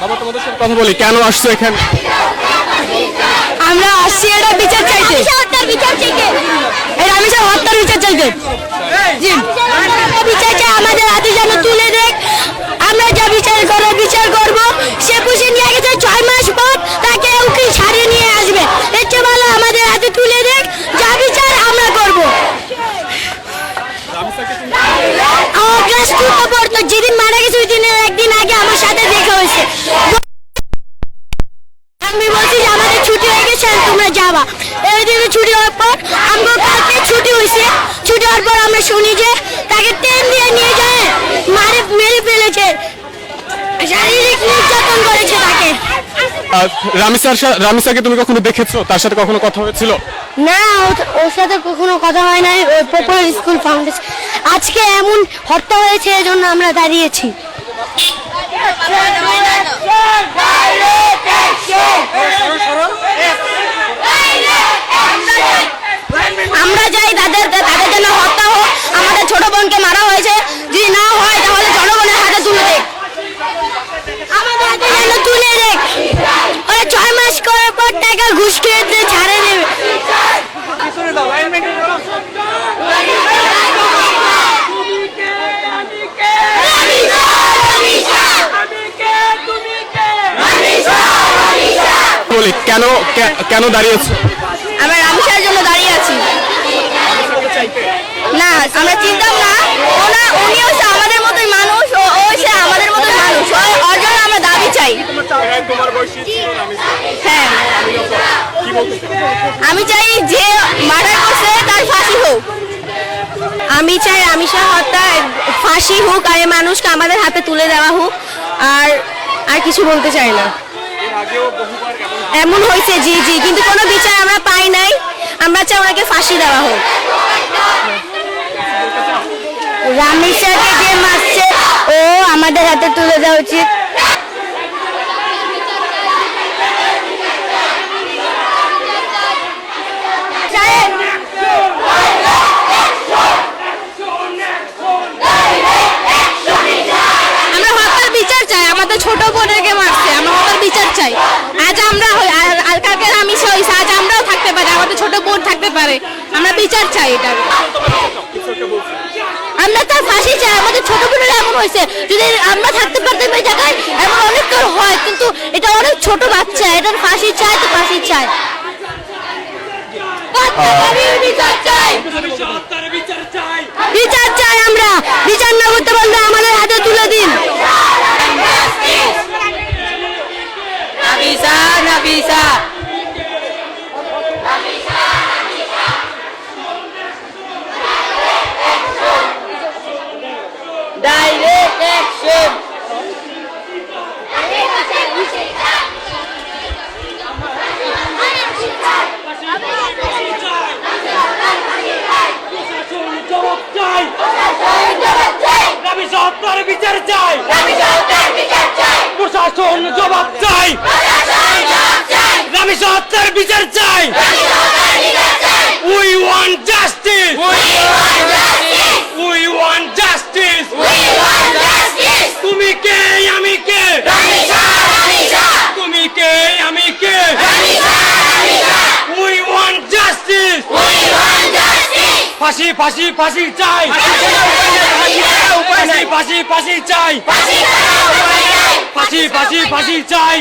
বাবা তোমাদের সাথে কথা বলি, কেন আসছো এখানে? আমরা আসছি এটা বিচার চাইতে, হত্যার বিচার চাইতে, এই রামেশ্বর হত্যার বিচার চাইতে। জি, বিচার চাই, আমাদের হাতে যেন তুলে দেখ। আমরা যা বিচার করব। সে পুষে নিয়ে গেছে 6 মাস পর, তাকে উকিল ছাড়িয়ে নিয়ে আসবে। এর চেয়ে ভালো আমাদের হাতে তুলে দেখ, যা বিচার আমরা করব। ক্লাস 2 পড়তো, যেদিন মারা গেছে ওই দিনের একদিন আগে আমার সাথে দেখা হয়েছে। আমি বলছি যে আমাদের ছুটি হয়ে গেছে, তোমরা যাবা। এই দিনে ছুটি হওয়ার পর আমরা কালকে ছুটি হয়েছে। ছুটি হওয়ার পর আমরা শুনি যে তাকে ট্রেন দিয়ে নিয়ে যায় মেরে ফেলেছে, শারীরিক নির্যাতন করেছে তাকে। রামিসাকে তুমি কখনো দেখেছো? তার সাথে কখনো কথা হয়েছিল? না, ওর সাথে কখনো কথা হয় নাই। ওই পপুলার স্কুল ফাউন্ডেশন আজকে এমন হত্যা হয়েছে, এজন্য আমরা দাঁড়িয়েছি। আমরা চাই তাদের জন্য হত্যা হোক। আমাদের ছোট বোনকে মারা হয়েছে, যদি না হয় তাহলে জনগণের হাতে তুলে দেখ, আমাদের হাতে যেন তুলে দেখ। ওরা 6 মাস করার পর টাকা ঘুষ খেয়ে ছাড়ে দেবে। বলি কেন দাঁড়িয়েছো? আমরা রামেশ্বরের জন্য দাঁড়িয়ে আছি। না, আমরা চিনতাম না। উনি হচ্ছে আমাদের মতোই মানুষ, ও হচ্ছে আমাদের মতোই মানুষ। ওর জন্য আমরা দাবি চাই। হ্যাঁ, আমি চাই যে মার্ডার করছে তার ফাঁসি হোক। আমি চাই রামেশ্বর হত্যা ফাঁসি হোক, আর এই মানুষকে আমাদের হাতে তুলে দেওয়া হোক। আর কিছু বলতে চাই না। এমন হয়েছে, জি, কিন্তু কোনো বিচার আমরা পাই নাই। আমরা চাই ওনাকে ফাঁসি দেওয়া হোক। রামেশ্বরকে যে মারছে ও আমাদের হাতে তুলে দেওয়া উচিত। আমরা হত্যার বিচার চাই। আমাদের ছোট বোনকে মারছে, আমরা হত্যার বিচার চাই। আজ আমরা কালকে রামেশ্বর হয়েছে, আজ আমরাও থাকতে পারি, আমাদের ছোট বোন থাকতে পারে। আমরা বিচার চাই এটা। আমরা তার ফাঁসি চাই। আমাদের ছোট বোনের এমন হয়েছে, যদি আমরা থাকতে পারতাম এই জায়গায়, এমন অনেক তোর হয়, কিন্তু এটা অনেক ছোট বাচ্চা, এটার ফাঁসি চাই, তো ফাঁসি চাই। বিচার চাই আমরা। বিচার না করতে পারলে আমাদের হাতে তুলে দিন। Nafisa direct action. বিচার চাই, প্রশাসন জবাব চাই, রামেশ্বর হত্যার বিচার চাই। We want justice. We want justice. তুমি কে আমি কে? তুমি কে আমি কে? We want justice. ফাঁসি ফাঁসি ফাঁসি চাই, ফাঁসি ফাঁসি ফাঁসি চাই, ফাঁসি ফাঁসি ফাঁসি চাই।